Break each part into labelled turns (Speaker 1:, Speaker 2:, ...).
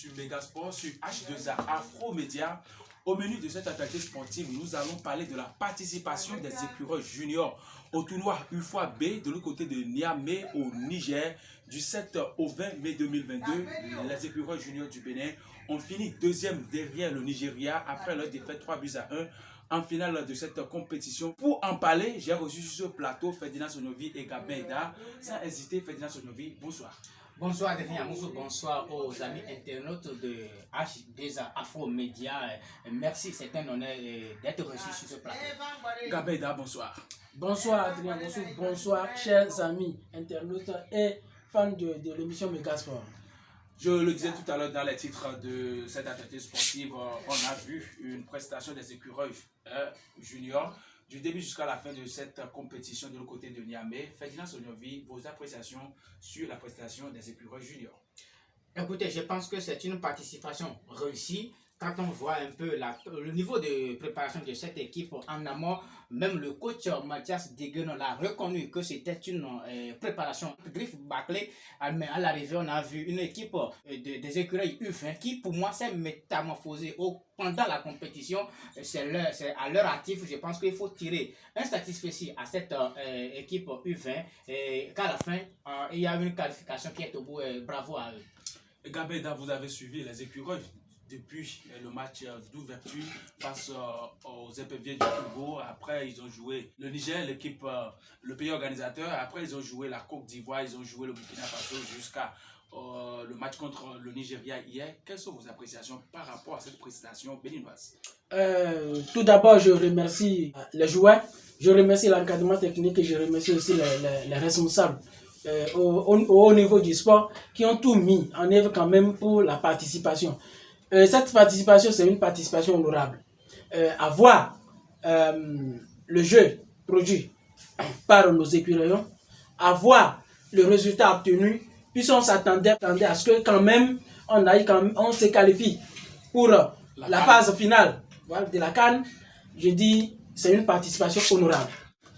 Speaker 1: sur Megasport, sur H2A Afro Média. Au menu de cette actualité sportive, nous allons parler de la participation des écureuils juniors au tournoi UFOA B de l'autre côté de Niamey au Niger du 7 au 20 mai 2022. Les écureuils juniors du Bénin ont fini deuxième derrière le Nigeria après leur défaite 3-1 en finale de cette compétition. Pour en parler, j'ai reçu sur ce plateau Ferdinand Soniovi et Gabin Eda. Sans hésiter, Ferdinand Soniovi, bonsoir.
Speaker 2: Bonsoir Adrien Amoussou, bonsoir aux amis internautes de H2A Afro Média. Merci, c'est un honneur d'être reçu sur ce plateau.
Speaker 1: Gabin Eda, bonsoir.
Speaker 3: Bonsoir Adrien Amoussou, bonsoir chers amis internautes et fans de l'émission Megasport.
Speaker 1: Je le disais tout à l'heure dans les titres de cette actualité sportive, on a vu une prestation des écureuils juniors du début jusqu'à la fin de cette compétition de l'autre côté de Niamey. Ferdinand Soniovi, vos appréciations sur la prestation des écureuils juniors?
Speaker 2: Écoutez, je pense que c'est une participation réussie. Quand on voit un peu le niveau de préparation de cette équipe en amont, même le coach Mathias Deguenon l'a reconnu que c'était une préparation griffe bâclée. Mais à l'arrivée, on a vu une équipe des écureuils U20 qui, pour moi, s'est métamorphosée pendant la compétition. C'est à leur actif. Je pense qu'il faut tirer un satisfait à cette équipe U20 et qu'à la fin, il y a une qualification qui est au bout. Bravo à eux.
Speaker 1: Gabin, vous avez suivi les écureuils depuis le match d'ouverture face aux éperviers du Togo. Après, ils ont joué le Niger, l'équipe, le pays organisateur. Après, ils ont joué la Côte d'Ivoire, ils ont joué le Burkina Faso jusqu'à le match contre le Nigeria hier. Quelles sont vos appréciations par rapport à cette prestation béninoise?
Speaker 3: Tout d'abord, je remercie les joueurs, je remercie l'encadrement technique et je remercie aussi les responsables au haut niveau du sport qui ont tout mis en œuvre quand même pour la participation. Cette participation, c'est une participation honorable. Avoir le jeu produit par nos écureuils, avoir le résultat obtenu, puis on s'attendait à ce que quand même on se qualifie pour la phase finale de la CAN. Je dis, c'est une participation honorable.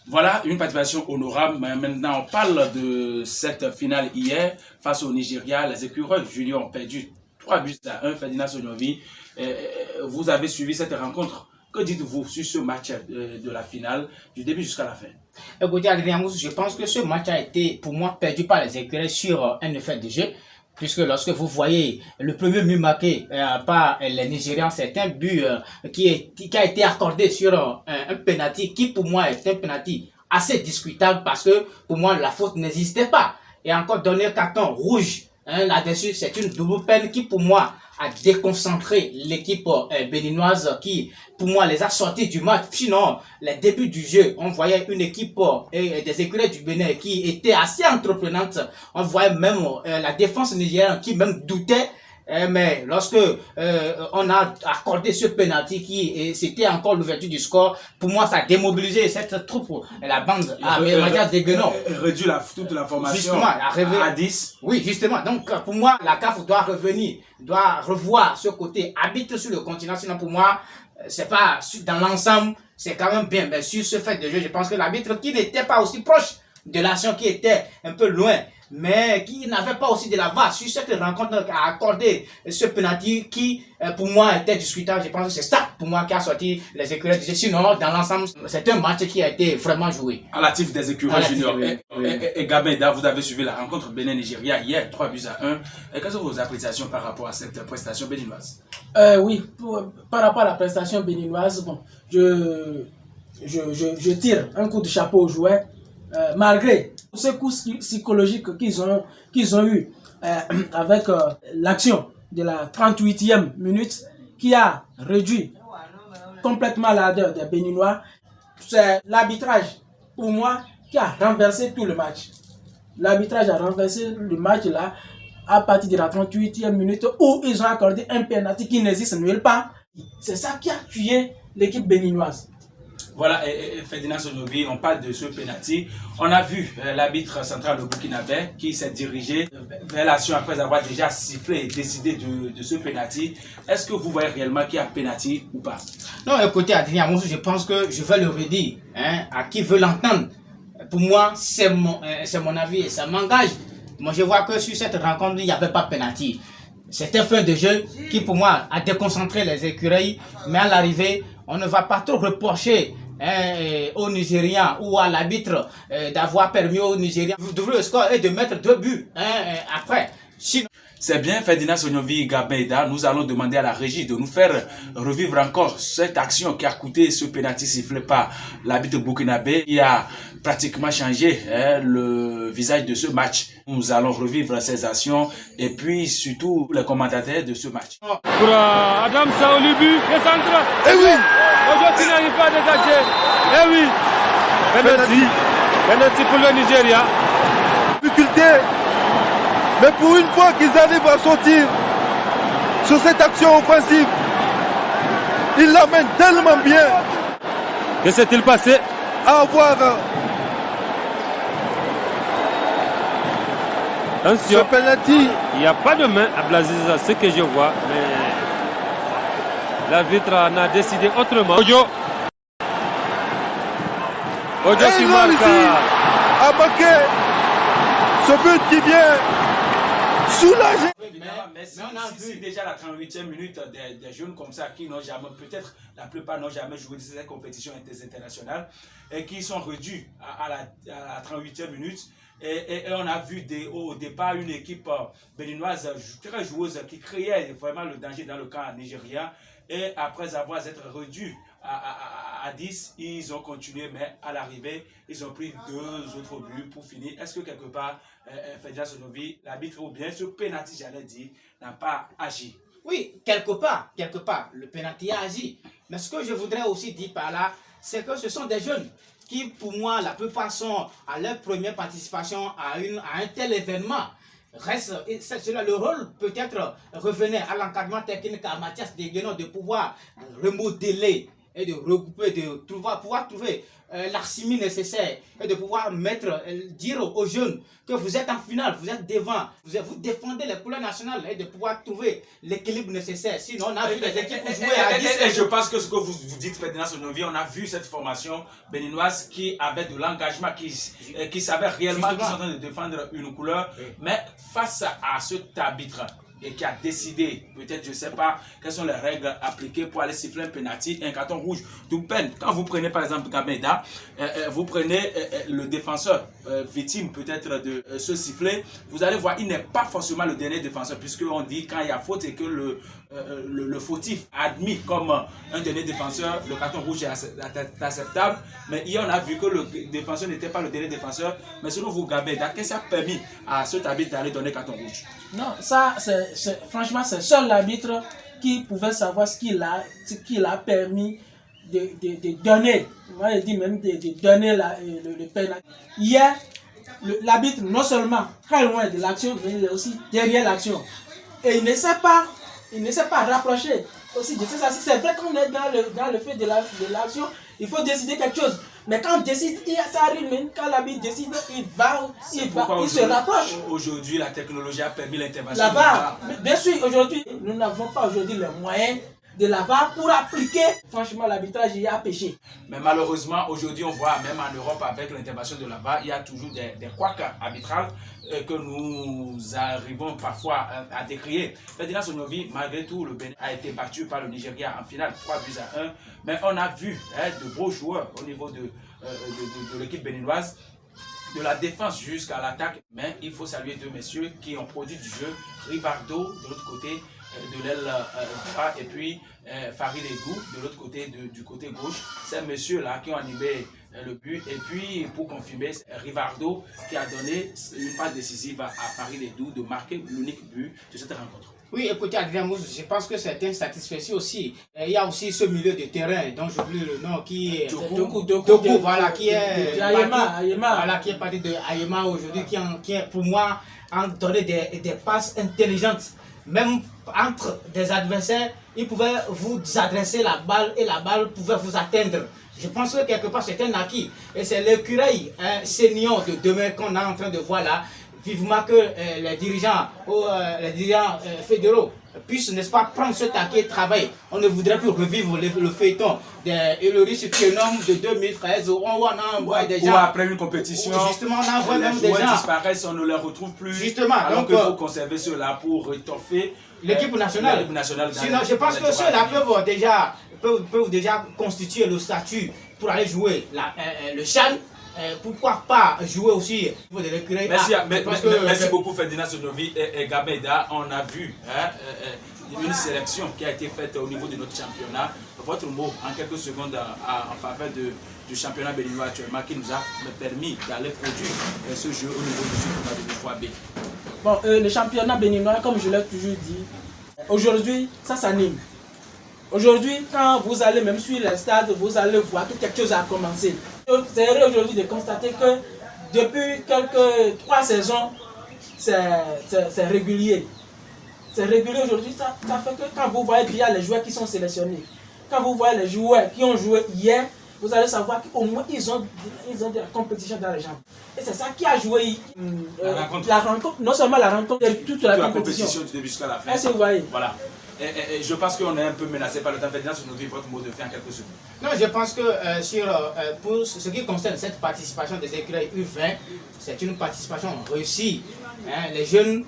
Speaker 1: Voilà, une participation honorable. Mais maintenant, on parle de cette finale hier face au Nigeria. Les écureuils juniors ont perdu 3-1, Ferdinand Soniovi. Vous avez suivi cette rencontre. Que dites-vous sur ce match de la finale, du début jusqu'à la fin?
Speaker 2: Écoutez, Adrien Moussou, je pense que ce match a été, pour moi, perdu par les écureuils sur un effet de jeu. Puisque lorsque vous voyez le premier but marqué par les Nigérians, c'est un but qui a été accordé sur un penalty qui, pour moi, est un penalty assez discutable parce que, pour moi, la faute n'existait pas. Et encore donner un carton rouge là-dessus, c'est une double peine qui, pour moi, a déconcentré l'équipe béninoise qui, pour moi, les a sortis du match. Sinon, les débuts du jeu, on voyait une équipe des écureuils du Bénin qui était assez entreprenante. On voyait même la défense nigérienne qui même doutait. Mais lorsque on a accordé ce penalty c'était encore l'ouverture du score, pour moi ça a démobilisé cette troupe, la bande Mathias Deguenon.
Speaker 1: Réduit toute la formation
Speaker 2: justement,
Speaker 1: à 10.
Speaker 2: Oui, justement. Donc pour moi, la CAF doit revenir, doit revoir ce côté arbitre sur le continent. Sinon pour moi, c'est pas dans l'ensemble, c'est quand même bien. Mais sur ce fait de jeu, je pense que l'arbitre qui n'était pas aussi proche de l'action, qui était un peu loin, mais qui n'avait pas aussi de la VAR sur cette rencontre, a accordé ce penalty qui, pour moi, était discutable. Je pense que c'est ça, pour moi, qui a sorti les écureuils. Sinon, dans l'ensemble, c'est un match qui a été vraiment joué.
Speaker 1: À l'actif des écureuils juniors. Et Gabin Eda, vous avez suivi la rencontre Bénin-Nigeria hier, 3-1. Quelles sont vos appréciations par rapport à cette prestation béninoise?
Speaker 3: Oui, par rapport à la prestation béninoise, bon, je tire un coup de chapeau aux joueurs. Malgré ce coup psychologique qu'ils ont eu avec l'action de la 38e minute qui a réduit complètement l'ardeur des Béninois, c'est l'arbitrage, pour moi, qui a renversé tout le match. L'arbitrage a renversé le match là à partir de la 38e minute où ils ont accordé un penalty qui n'existe nulle part. C'est ça qui a tué l'équipe béninoise.
Speaker 1: Voilà, et Ferdinand Soniovi, on parle de ce penalty. On a vu l'arbitre central au Burkinabé qui s'est dirigé vers l'action après avoir déjà sifflé et décidé de ce penalty. Est-ce que vous voyez réellement qu'il y a penalty ou pas?
Speaker 2: Non, écoutez, Adrien Amoussou, je pense que je vais le redire à qui veut l'entendre. Pour moi, c'est mon avis et ça m'engage. Moi, je vois que sur cette rencontre, il n'y avait pas penalty. C'est un fin de jeu qui, pour moi, a déconcentré les écureuils. Mais à l'arrivée, on ne va pas trop reprocher aux Nigérians ou à l'arbitre d'avoir permis aux Nigériens d'ouvrir le score et de mettre 2 buts après. Sinon...
Speaker 1: C'est bien, Ferdinand Soniovi Gabeda. Nous allons demander à la régie de nous faire revivre encore cette action qui a coûté ce pénalty sifflé par l'arbitre burkinabé, qui a pratiquement changé le visage de ce match. Nous allons revivre ces actions et puis surtout les commentateurs de ce match.
Speaker 4: Pour Adam Saolibu, le centre.
Speaker 5: Eh oui!
Speaker 4: Ojo qui n'arrive pas à dégager. Eh oui! Penalty. Penalty pour le Nigeria.
Speaker 5: Difficulté. Mais pour une fois qu'ils arrivent à sortir sur cette action offensive, ils l'amènent tellement bien.
Speaker 4: Que s'est-il passé?
Speaker 5: À avoir
Speaker 4: attention.
Speaker 5: ce penalty.
Speaker 4: Il n'y a pas de main à Blaziz, ce que je vois, mais l'arbitre en a décidé autrement. Ojo. Ojo
Speaker 5: Et
Speaker 4: qui
Speaker 5: il
Speaker 4: marque.
Speaker 5: a marqué ce but qui vient soulager.
Speaker 1: Mais on a vu déjà la 38e minute des jeunes comme ça qui n'ont jamais, peut-être la plupart n'ont jamais joué de ces compétitions internationales et qui sont réduits à la 38e minute. Et on a vu au départ une équipe béninoise très joueuse qui créait vraiment le danger dans le camp nigérien. Et après avoir été réduits à 10, ils ont continué, mais à l'arrivée, ils ont pris 2 autres buts pour finir. Est-ce que quelque part, Ferdinand Soniovi, l'arbitre ou bien ce penalty, j'allais dire, n'a pas agi?
Speaker 2: Oui, quelque part, le penalty a agi. Mais ce que je voudrais aussi dire par là, c'est que ce sont des jeunes qui, pour moi, la plupart sont à leur première participation à un tel événement. Reste, cela, le rôle peut-être revenait à l'encadrement technique à Mathias Deguenon de pouvoir remodeler et de regrouper, de pouvoir trouver l'arcimie nécessaire et de pouvoir dire aux jeunes que vous êtes en finale, vous êtes devant, vous défendez les couleurs nationales et de pouvoir trouver l'équilibre nécessaire. Sinon, on a vu des équipes jouer à 10.
Speaker 1: Et je pense que ce que vous dites, Ferdinand Soniovi, on a vu cette formation béninoise qui avait de l'engagement, qui savait réellement qu'ils sont en train de défendre une couleur, mais face à cet arbitre et qui a décidé, peut-être je ne sais pas quelles sont les règles appliquées pour aller siffler un penalty, un carton rouge, tout peine. Quand vous prenez par exemple Gabeda, vous prenez le défenseur victime peut-être de ce sifflet, vous allez voir, il n'est pas forcément le dernier défenseur, puisqu'on dit quand il y a faute et que le fautif admis comme un dernier défenseur, le carton rouge est acceptable. Mais hier on a vu que le défenseur n'était pas le dernier défenseur. Mais selon vous, Gabeda, qu'est-ce qui a permis à cet arbitre d'aller donner carton rouge?
Speaker 3: Non, ça, franchement, c'est seul l'arbitre qui pouvait savoir ce qu'il a permis de donner. Moi, je dis même de donner le pénalty. Hier, l'arbitre, non seulement très loin de l'action, mais il est aussi derrière l'action. Et il ne sait pas rapprocher aussi de ça. Si c'est vrai qu'on est dans le fait de l'action, il faut décider quelque chose. Mais quand on décide, ça arrive même quand l'arbitre décide, il se rapproche.
Speaker 1: Aujourd'hui, la technologie a permis l'intervention.
Speaker 3: La VAR, bien sûr, aujourd'hui, nous n'avons pas aujourd'hui les moyens de la VAR pour appliquer. Franchement, l'arbitrage y a péché.
Speaker 1: Mais malheureusement, aujourd'hui, on voit même en Europe, avec l'intervention de la VAR, il y a toujours des couacs arbitrales que nous arrivons parfois à décrier. Ferdinand Soniovi, malgré tout, le Bénin a été battu par le Nigeria en finale, 3-1. Mais on a vu de beaux joueurs au niveau de l'équipe béninoise, de la défense jusqu'à l'attaque. Mais il faut saluer 2 messieurs qui ont produit du jeu. Rivardo, de l'autre côté, de l'aile droite, et puis Farid Edou de l'autre côté, du côté gauche. Ces messieurs-là qui ont animé le but. Et puis, pour confirmer, Rivardo qui a donné une passe décisive à Farid Edou de marquer l'unique but de cette rencontre.
Speaker 2: Oui, écoutez, Adrien Mousse, je pense que c'est un satisfait aussi. Il y a aussi ce milieu de terrain dont j'oublie le nom qui est Doku, voilà, qui est parti de Ayema aujourd'hui, qui est pour moi en donné des passes intelligentes. Même entre des adversaires, il pouvait vous adresser la balle et la balle pouvait vous atteindre. Je pense que quelque part c'est un acquis. Et c'est l'écureuil saignant de demain qu'on est en train de voir là. Vivement que les dirigeants fédéraux puisse, n'est-ce pas, prendre ce taquet et travailler. On ne voudrait plus revivre le feuilleton et le riche prénom de 2013 où on envoie des gens.
Speaker 1: Ou après une compétition,
Speaker 2: justement, on envoie même des
Speaker 1: joueurs
Speaker 2: gens.
Speaker 1: disparaissent, on ne les retrouve plus.
Speaker 2: Justement,
Speaker 1: alors
Speaker 2: donc,
Speaker 1: qu'il faut conserver ceux-là pour étoffer
Speaker 2: l'équipe nationale. Sinon, je pense que ceux-là peuvent déjà constituer le statut pour aller jouer le CHAN. Pourquoi pas jouer aussi au niveau de l'écurie?
Speaker 1: Merci beaucoup Ferdinand Sonovi et Gabeda. On a vu une sélection qui a été faite au niveau de notre championnat. Votre mot en quelques secondes en faveur du championnat béninois actuellement qui nous a permis d'aller produire ce jeu au niveau du championnat de l'UFOA B.
Speaker 3: Bon, le championnat béninois, comme je l'ai toujours dit, aujourd'hui, ça s'anime. Aujourd'hui, quand vous allez même sur les stades, vous allez voir que quelque chose a commencé. C'est heureux aujourd'hui de constater que depuis quelques 3 saisons, c'est régulier. C'est régulier aujourd'hui, ça fait que quand vous voyez déjà les joueurs qui sont sélectionnés, quand vous voyez les joueurs qui ont joué hier, vous allez savoir qu'au moins ils ont de la compétition dans les jambes. Et c'est ça qui a joué la rencontre, non seulement la rencontre, mais toute la compétition
Speaker 1: du début jusqu'à la fin.
Speaker 3: Est-ce que vous voyez?
Speaker 1: Voilà. Et je pense qu'on est un peu menacé par le temps. Ferdinand, sur votre mot de fin en quelques secondes.
Speaker 2: Non, je pense que pour ce qui concerne cette participation des écuries U20, c'est une participation réussie. Hein, les jeunes,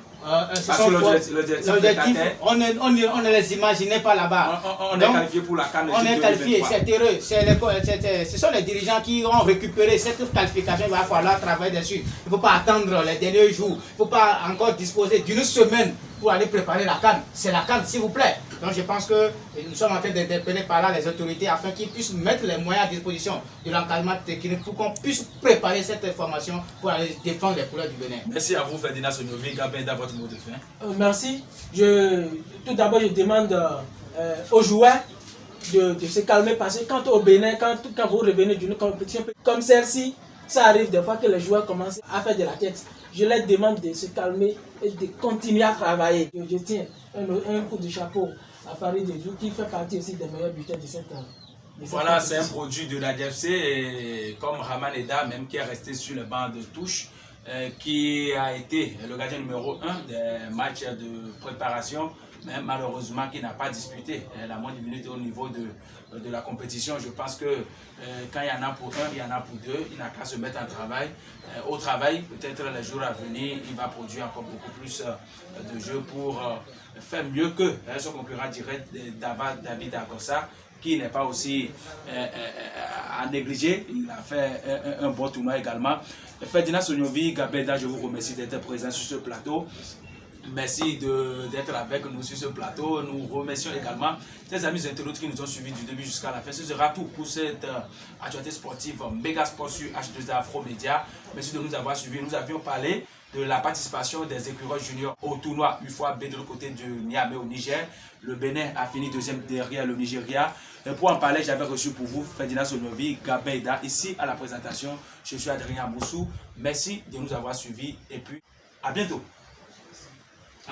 Speaker 2: l'objectif, on ne les imaginait pas là-bas.
Speaker 1: On est qualifié pour la CAN.
Speaker 2: On est qualifié, c'est heureux. Ce sont les dirigeants qui ont récupéré cette qualification. Il va falloir travailler dessus. Il ne faut pas attendre les derniers jours. Il ne faut pas encore disposer d'une semaine pour aller préparer la CAN. C'est la CAN, s'il vous plaît. Donc je pense que nous sommes en train d'interpeller par là les autorités afin qu'ils puissent mettre les moyens à disposition de l'encadrement technique pour qu'on puisse préparer cette formation pour aller défendre les couleurs du Bénin.
Speaker 1: Merci à vous Ferdinand Sonovi. Gabenda, votre mot de fin.
Speaker 3: Merci. Tout d'abord, je demande aux joueurs de se calmer parce que quand au Bénin, quand vous revenez d'une compétition comme celle-ci, ça arrive des fois que les joueurs commencent à faire de la tête. Je leur demande de se calmer et de continuer à travailler. Je tiens un coup de chapeau à Farid Djou qui fait partie aussi des meilleurs buteurs de cette année.
Speaker 1: Voilà, c'est un produit de la DFC et comme Raman Eda, même qui est resté sur le banc de touche, qui a été le gardien numéro 1 des matchs de préparation, mais malheureusement qui n'a pas disputé la moindre minute au niveau de la compétition. Je pense que quand il y en a pour un, il y en a pour deux. Il n'a qu'à se mettre en travail. Au travail, peut-être les jours à venir, il va produire encore beaucoup plus de jeux pour faire mieux que son concurrent direct David Agossa, qui n'est pas aussi à négliger. Il a fait un bon tournoi également. Ferdinand Sonovi, Gabeda, je vous remercie d'être présent sur ce plateau. Merci d'être avec nous sur ce plateau. Nous remercions également les amis internautes qui nous ont suivis du début jusqu'à la fin. Ce sera tout pour cette actualité sportive Méga Sport sur H2A Afro Média. Merci de nous avoir suivis. Nous avions parlé de la participation des écureuils juniors au tournoi UFOA B de l'autre côté du Niamey au Niger. Le Bénin a fini deuxième derrière le Nigeria. Et pour en parler, j'avais reçu pour vous Ferdinand Sonovi, Gabeda, ici à la présentation. Je suis Adrien Moussou. Merci de nous avoir suivis et puis à bientôt.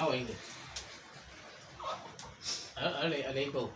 Speaker 2: Ah oui. Allez, go.